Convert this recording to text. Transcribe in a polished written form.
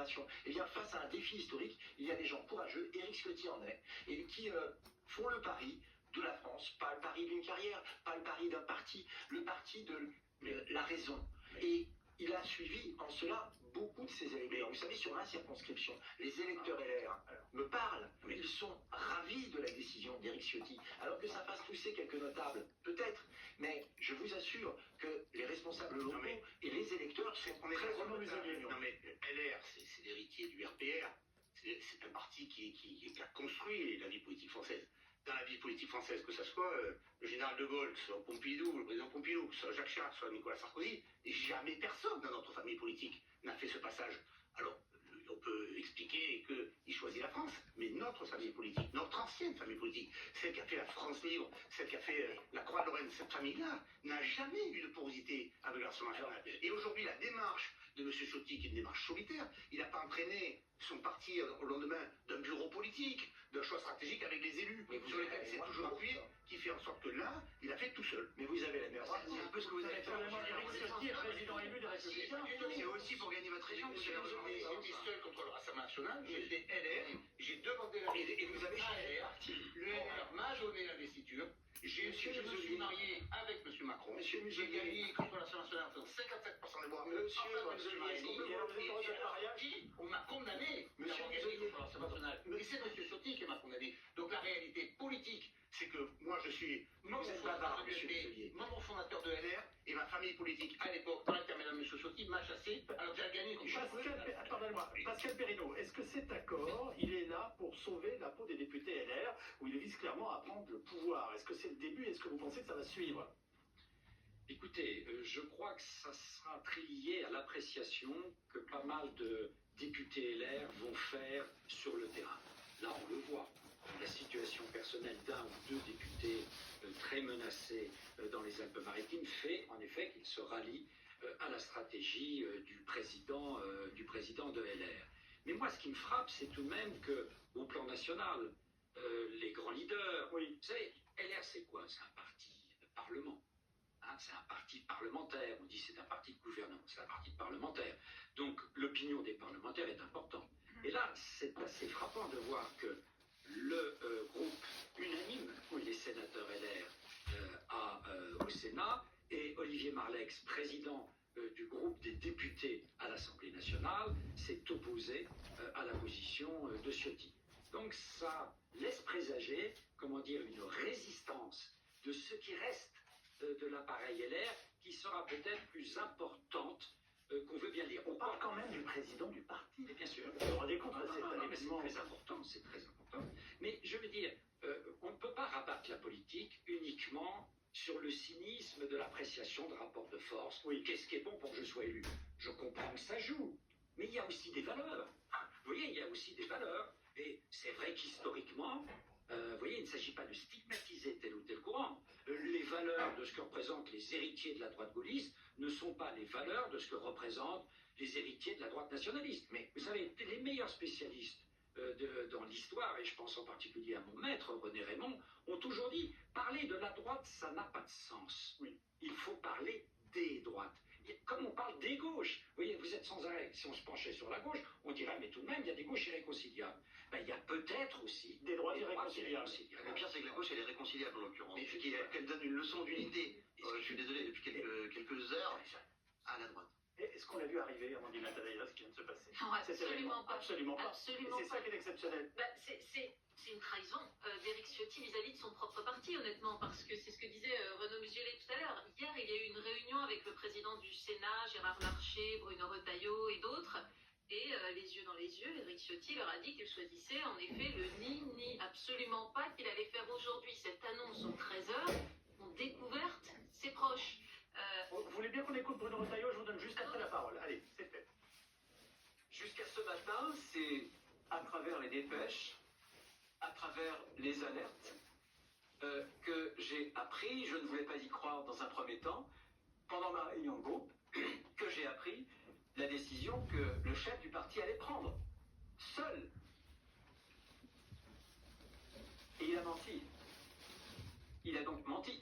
génération. Et bien, face à un défi historique, il y a des gens courageux, Éric Ciotti en est, et qui font le pari de la France, pas le pari d'une carrière, pas le pari d'un parti, le parti de la raison. Et il a suivi en cela beaucoup de ses électeurs. Vous savez, sur ma circonscription, les électeurs LR me parlent, mais ils sont ravis de la décision d'Éric Ciotti. Alors que ça fasse pousser quelques notables, peut-être, mais je vous assure que les responsables locaux et les électeurs sont très remobilisés. Non mais LR, c'est l'héritier du RPR. C'est un parti qui a construit la vie politique française. Dans la vie politique française, que ce soit le général de Gaulle, que ce soit Pompidou, le président Pompidou, que ce soit Jacques Chirac, que ce soit Nicolas Sarkozy, et jamais personne dans notre famille politique n'a fait ce passage. Alors, on peut expliquer qu'il choisit la France, mais notre famille politique, notre ancienne famille politique, celle qui a fait la France libre, celle qui a fait la Croix-de-Lorraine, cette famille-là, n'a jamais eu de porosité avec la Rassemblement national. Et aujourd'hui, la démarche de M. Ciotti, qui est une démarche solitaire, il n'a pas entraîné son parti au lendemain d'un bureau politique, d'un choix stratégique avec les élus, sur lesquels il s'est toujours appuyé, qui fait en sorte que là, il a fait tout seul. Mais vous avez la même C'est un peu ce que vous avez fait. Éric Ciotti est président élu des Républicains. C'est aussi pour gagner votre région. J'étais seul contre le Rassemblement national, j'étais LR, j'ai demandé la et vous avez changé de LR, parti. le LR m'a donné l'investiture. Je me suis marié avec M. Macron. Monsieur J'ai Muselier. gagné contre l'Assemblée nationale en faisant 57% des voix. Monsieur Muselier, on m'a condamné. Monsieur d'avoir gagné contre l'Assemblée nationale. Et c'est M. Ciotti qui m'a condamné. Donc la réalité politique, c'est que moi je suis membre fondateur de LR et ma famille politique à l'époque, dans l'intermédiaire de M. Ciotti, m'a chassé alors que j'ai gagné contre Pardonnez-moi, Pascal Perrineau, est-ce que cet accord, il est là pour sauver la peau des députés LR, où il vise clairement à prendre le pouvoir? Est-ce que c'est le début? Est-ce que vous pensez que ça va suivre? Écoutez, je crois que ça sera très lié à l'appréciation que pas mal de députés LR vont faire sur le terrain. Là, on le voit. La situation personnelle d'un ou deux députés très menacés dans les Alpes-Maritimes fait en effet qu'ils se rallient à la stratégie du président de LR. Mais moi, ce qui me frappe, c'est tout de même qu'au plan national, les grands leaders, vous savez, LR, c'est quoi? C'est un parti de parlement. C'est un parti parlementaire. On dit c'est un parti de gouvernement. C'est un parti parlementaire. Donc, l'opinion des parlementaires est importante. Et là, c'est assez frappant de voir que le groupe unanime, les sénateurs LR au Sénat, et Olivier Marleix, président du groupe des députés à l'Assemblée nationale, s'est opposé à la position de Ciotti. Donc ça laisse présager, comment dire, une résistance de ce qui reste de l'appareil LR qui sera peut-être plus importante qu'on veut bien dire. On parle quand même du président du parti. Et bien sûr. Vous vous rendez compte, c'est un mais c'est événement. très important, c'est très important. Mais je veux dire, on ne peut pas rabattre la politique uniquement sur le cynisme de l'appréciation de rapports de force. Oui, qu'est-ce qui est bon pour que je sois élu? Je comprends que ça joue, mais il y a aussi des valeurs. Vous voyez, il y a aussi des valeurs. Et c'est vrai qu'historiquement, vous voyez, il ne s'agit pas de stigmatiser tel ou tel courant. Les valeurs de ce que représentent les héritiers de la droite gaulliste ne sont pas les valeurs de ce que représentent les héritiers de la droite nationaliste. Mais vous savez, les meilleurs spécialistes dans l'histoire, et je pense en particulier à mon maître René Raymond, ont toujours dit, parler de la droite, ça n'a pas de sens. Oui. Il faut parler des droites. Et comme on parle des gauches, vous voyez, vous êtes sans arrêt, si on se penchait sur la gauche, on dirait, mais tout de même, il y a des gauches irréconciliables. Ben, il y a peut-être aussi Des droites irréconciliables. Le pire, c'est que la gauche, elle est réconciliable en l'occurrence. Qu'elle donne une leçon d'unité, je suis désolé, depuis quelques heures, à la droite. Est-ce qu'on l'a vu arriver, Amandine Matadella, ce qui vient de se passer? Non, absolument pas. Absolument pas. Absolument C'est ça qui est exceptionnel. Bah, c'est une trahison d'Éric Ciotti vis-à-vis de son propre parti, honnêtement, parce que c'est ce que disait Renaud Muselier tout à l'heure. Hier, il y a eu une réunion avec le président du Sénat, Gérard Larcher, Bruno Retailleau et d'autres, et les yeux dans les yeux, Éric Ciotti leur a dit qu'il choisissait en effet le ni, absolument pas qu'il allait faire aujourd'hui cette annonce aux 13h, ont découverte ses proches. Vous voulez bien qu'on écoute Bruno Retailleau? Je vous donne juste après la parole. Allez, c'est fait. Jusqu'à ce matin, c'est à travers les dépêches, à travers les alertes, que j'ai appris, je ne voulais pas y croire dans un premier temps, pendant ma réunion de groupe, que j'ai appris la décision que le chef du parti allait prendre, seul. Et il a menti. Il a donc menti.